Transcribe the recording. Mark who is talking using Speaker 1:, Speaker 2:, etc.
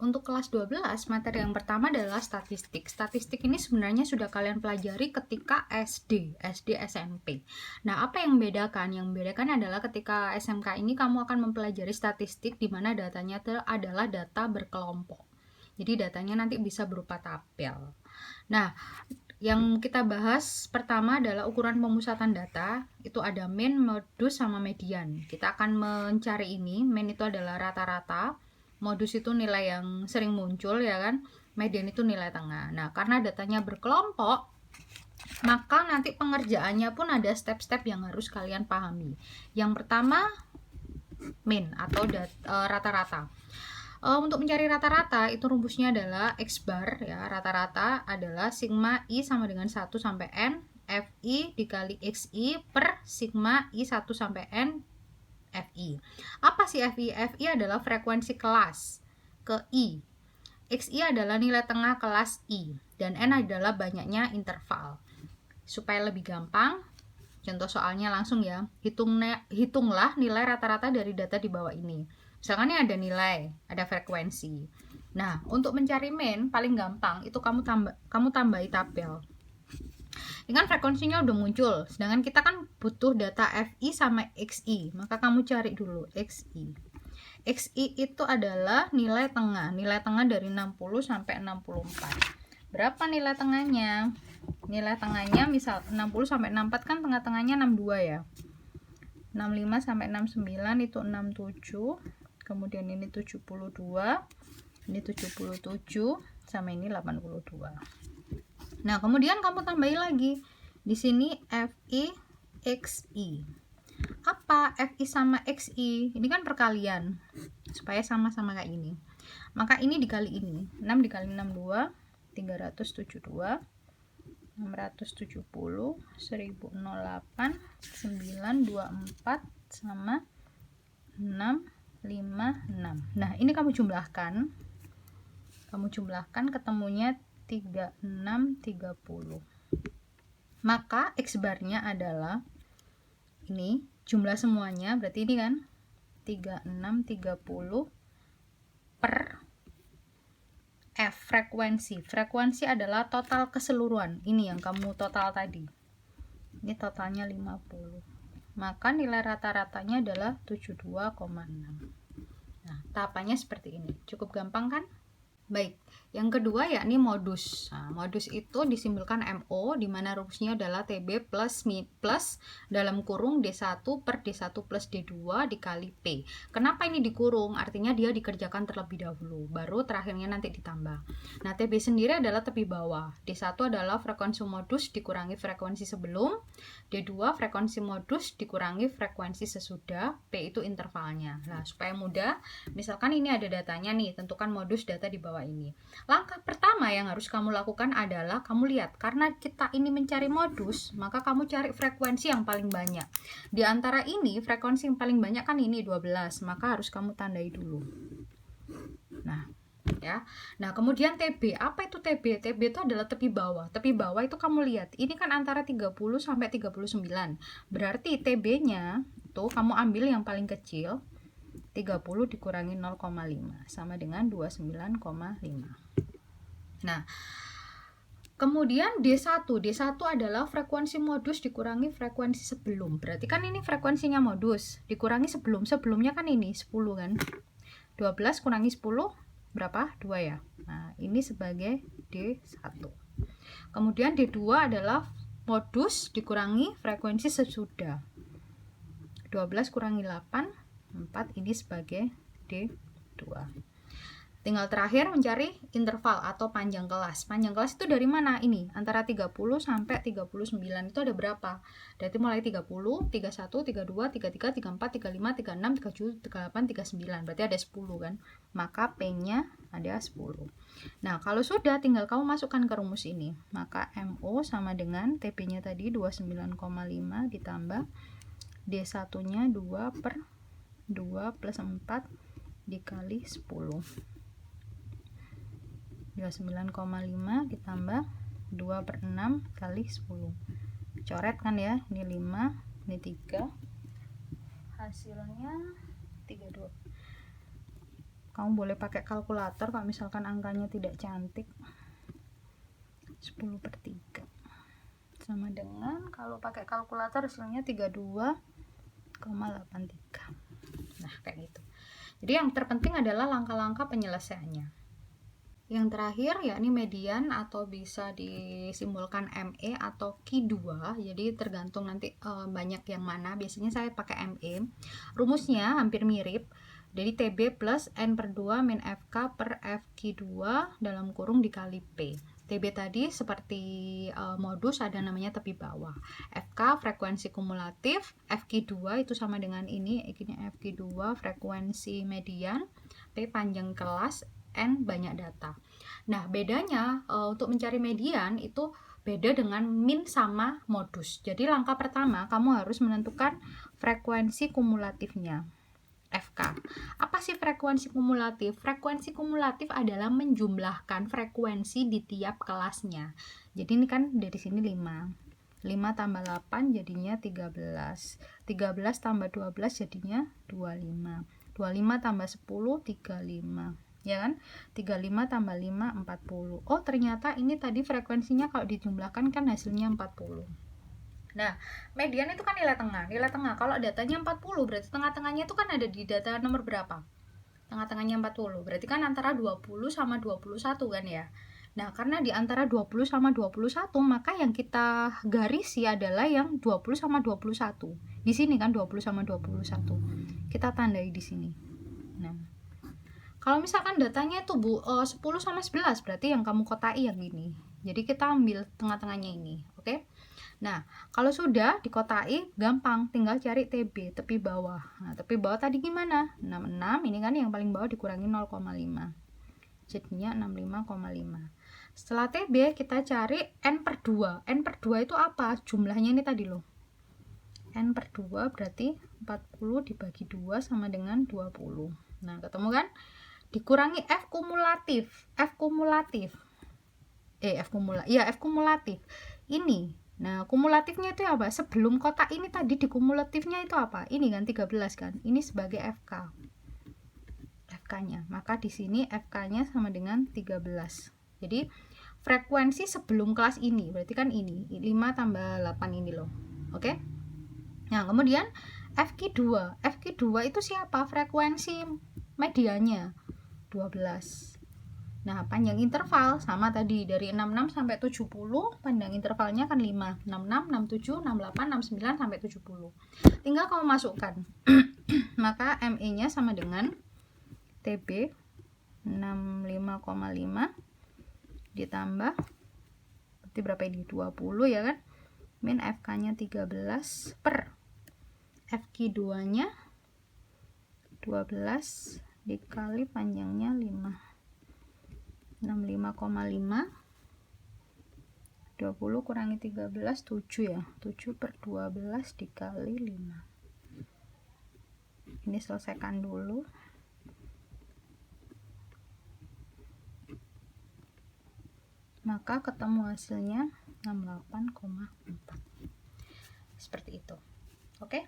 Speaker 1: Untuk kelas 12, materi yang pertama adalah statistik. Statistik ini sebenarnya sudah kalian pelajari ketika SD, SMP. Nah, apa yang membedakan? Yang membedakan adalah ketika SMK ini kamu akan mempelajari statistik di mana datanya adalah data berkelompok. Jadi datanya nanti bisa berupa tabel. Nah, yang kita bahas pertama adalah ukuran pemusatan data. Itu ada mean, modus, sama median. Kita akan mencari ini. Mean itu adalah rata-rata, modus itu nilai yang sering muncul, ya kan, median itu nilai tengah. Nah, karena datanya berkelompok, maka nanti pengerjaannya pun ada step-step yang harus kalian pahami. Yang pertama, mean atau rata-rata. Untuk mencari rata-rata itu rumusnya adalah X bar, ya. Rata-rata adalah sigma I sama dengan 1 sampai N FI dikali XI per sigma I 1 sampai N FI. Apa sih FI? FI adalah frekuensi kelas ke I. XI adalah nilai tengah kelas I. Dan N adalah banyaknya interval. Supaya lebih gampang, contoh soalnya langsung ya. Hitunglah nilai rata-rata dari data di bawah ini. Misalkan ini ada nilai, ada frekuensi. Nah, untuk mencari mean paling gampang itu kamu tambahi tabel. Ini kan frekuensinya udah muncul, sedangkan kita kan butuh data FI sama XI, maka kamu cari dulu XI. XI itu adalah nilai tengah dari 60 sampai 64. Berapa nilai tengahnya? Nilai tengahnya misal 60 sampai 64 kan tengah-tengahnya 62 ya. 65 sampai 69 itu 67, kemudian ini 72, ini 77, sama ini 82. Nah, kemudian kamu tambahin lagi. Di sini FI, XI. Apa FI sama XI? Ini kan perkalian. Supaya sama-sama kayak ini. Maka ini dikali ini. 6 dikali 62, 372. 670, 1008, 924, sama 656. Nah, ini kamu jumlahkan. Ketemunya 3630. Maka X barnya adalah ini, jumlah semuanya, berarti ini kan 3630 per F, frekuensi adalah total keseluruhan. Ini yang kamu total tadi, ini totalnya 50, maka nilai rata-ratanya adalah 72,6. Nah, tahapannya seperti ini, cukup gampang kan? Baik, yang kedua yakni modus. Nah, modus itu disimbolkan MO, di mana rumusnya adalah TB plus dalam kurung D1 per D1 plus D2 dikali P. Kenapa ini dikurung? Artinya dia dikerjakan terlebih dahulu, baru terakhirnya nanti ditambah. Nah, TB sendiri adalah tepi bawah. D1 adalah frekuensi modus dikurangi frekuensi sebelum, D2 frekuensi modus dikurangi frekuensi sesudah, P itu intervalnya. Nah, supaya mudah, misalkan ini ada datanya nih, tentukan modus data di bawah ini. Langkah pertama yang harus kamu lakukan adalah kamu lihat, karena kita ini mencari modus, maka kamu cari frekuensi yang paling banyak. Di antara ini frekuensi yang paling banyak kan ini 12, maka harus kamu tandai dulu. Nah, ya. Nah, kemudian TB. Apa itu TB? TB itu adalah tepi bawah. Tepi bawah itu kamu lihat, ini kan antara 30 sampai 39. Berarti TB-nya tuh kamu ambil yang paling kecil. 30 dikurangi 0,5 sama dengan 29,5. Nah, kemudian D1 adalah frekuensi modus dikurangi frekuensi sebelum. Berarti kan ini frekuensinya modus dikurangi sebelumnya kan ini 10 kan. 12 kurangi 10 berapa? 2 ya. Nah, ini sebagai D1. Kemudian D2 adalah modus dikurangi frekuensi sesudah. 12 kurangi 8, 4, ini sebagai D2. Tinggal terakhir mencari interval atau panjang kelas. Panjang kelas itu dari mana? Ini antara 30 sampai 39 itu ada berapa? Berarti mulai 30, 31, 32, 33, 34, 35, 36, 37, 38, 39. Berarti ada 10 kan? Maka P-nya ada 10. Nah, kalau sudah tinggal kamu masukkan ke rumus ini. Maka MO sama dengan TP-nya tadi 29,5 ditambah D1-nya 2 per 2 plus 4 dikali 10. 29,5 ditambah 2 per 6 kali 10. Coret kan ya, ini 5, ini 3. Hasilnya 32. Kamu boleh pakai kalkulator kalau misalkan angkanya tidak cantik. 10/3 sama dengan, kalau pakai kalkulator hasilnya 32,83. Nah, kayak gitu. Jadi yang terpenting adalah langkah-langkah penyelesaiannya. Yang terakhir yakni median, atau bisa disimbolkan ME atau Q2. Jadi tergantung nanti banyak yang mana. Biasanya saya pakai ME. Rumusnya hampir mirip. Jadi TB plus N/2 min FK per FQ2 dalam kurung dikali P. TB tadi seperti modus ada namanya tepi bawah. FK frekuensi kumulatif, FQ2 itu sama dengan ini FQ2 frekuensi median, P panjang kelas, N banyak data. Nah, bedanya untuk mencari median itu beda dengan min sama modus. Jadi langkah pertama kamu harus menentukan frekuensi kumulatifnya, FK. Apa sih frekuensi kumulatif? Frekuensi kumulatif adalah menjumlahkan frekuensi di tiap kelasnya. Jadi ini kan dari sini 5. 5 tambah 8 jadinya 13. 13 tambah 12 jadinya 25. 25 tambah 10 35. Ya kan? 35 tambah 5 40. Oh, ternyata ini tadi frekuensinya kalau dijumlahkan kan hasilnya 40. Nah, median itu kan nilai tengah. Nilai tengah kalau datanya 40 berarti tengah-tengahnya itu kan ada di data nomor berapa? Tengah-tengahnya 40. Berarti kan antara 20 sama 21 kan ya. Nah, karena di antara 20 sama 21, maka yang kita garisi adalah yang 20 sama 21. Di sini kan 20 sama 21. Kita tandai di sini. Nah, kalau misalkan datanya itu 10 sama 11, berarti yang kamu kotai yang ini. Jadi kita ambil tengah-tengahnya ini, oke? Nah, kalau sudah dikotai, gampang, tinggal cari TB, tepi bawah. Nah, tepi bawah tadi gimana? 66, ini kan yang paling bawah dikurangi 0,5. Jadinya 65,5. Setelah TB, kita cari N/2. N/2 itu apa? Jumlahnya ini tadi loh. N/2 berarti 40 dibagi 2 sama dengan 20. Nah, ketemu kan? Dikurangi F kumulatif. F kumulatif. F kumulatif. Ini. Nah, kumulatifnya itu apa? Sebelum kotak ini tadi di kumulatifnya itu apa? Ini kan 13 kan. Ini sebagai FK. FK-nya. Maka di sini FK-nya sama dengan 13. Jadi frekuensi sebelum kelas ini, berarti kan ini 5 tambah 8 ini loh. Oke? Nah, kemudian FQ2. FQ2 itu siapa? Frekuensi medianya 12. Nah, panjang interval sama tadi dari 66 sampai 70, panjang intervalnya kan 5. 66, 67, 68, 69 sampai 70. Tinggal kamu masukkan. Maka ME-nya sama dengan TB 65,5 ditambah berarti berapa ini? 20 ya kan? Min FK-nya 13 per FQ2-nya 12 dikali panjangnya 5. 65,5 20 kurangi 13 7 ya. 7 per 12 dikali 5. Ini selesaikan dulu. Maka ketemu hasilnya 68,4. Seperti itu. Oke?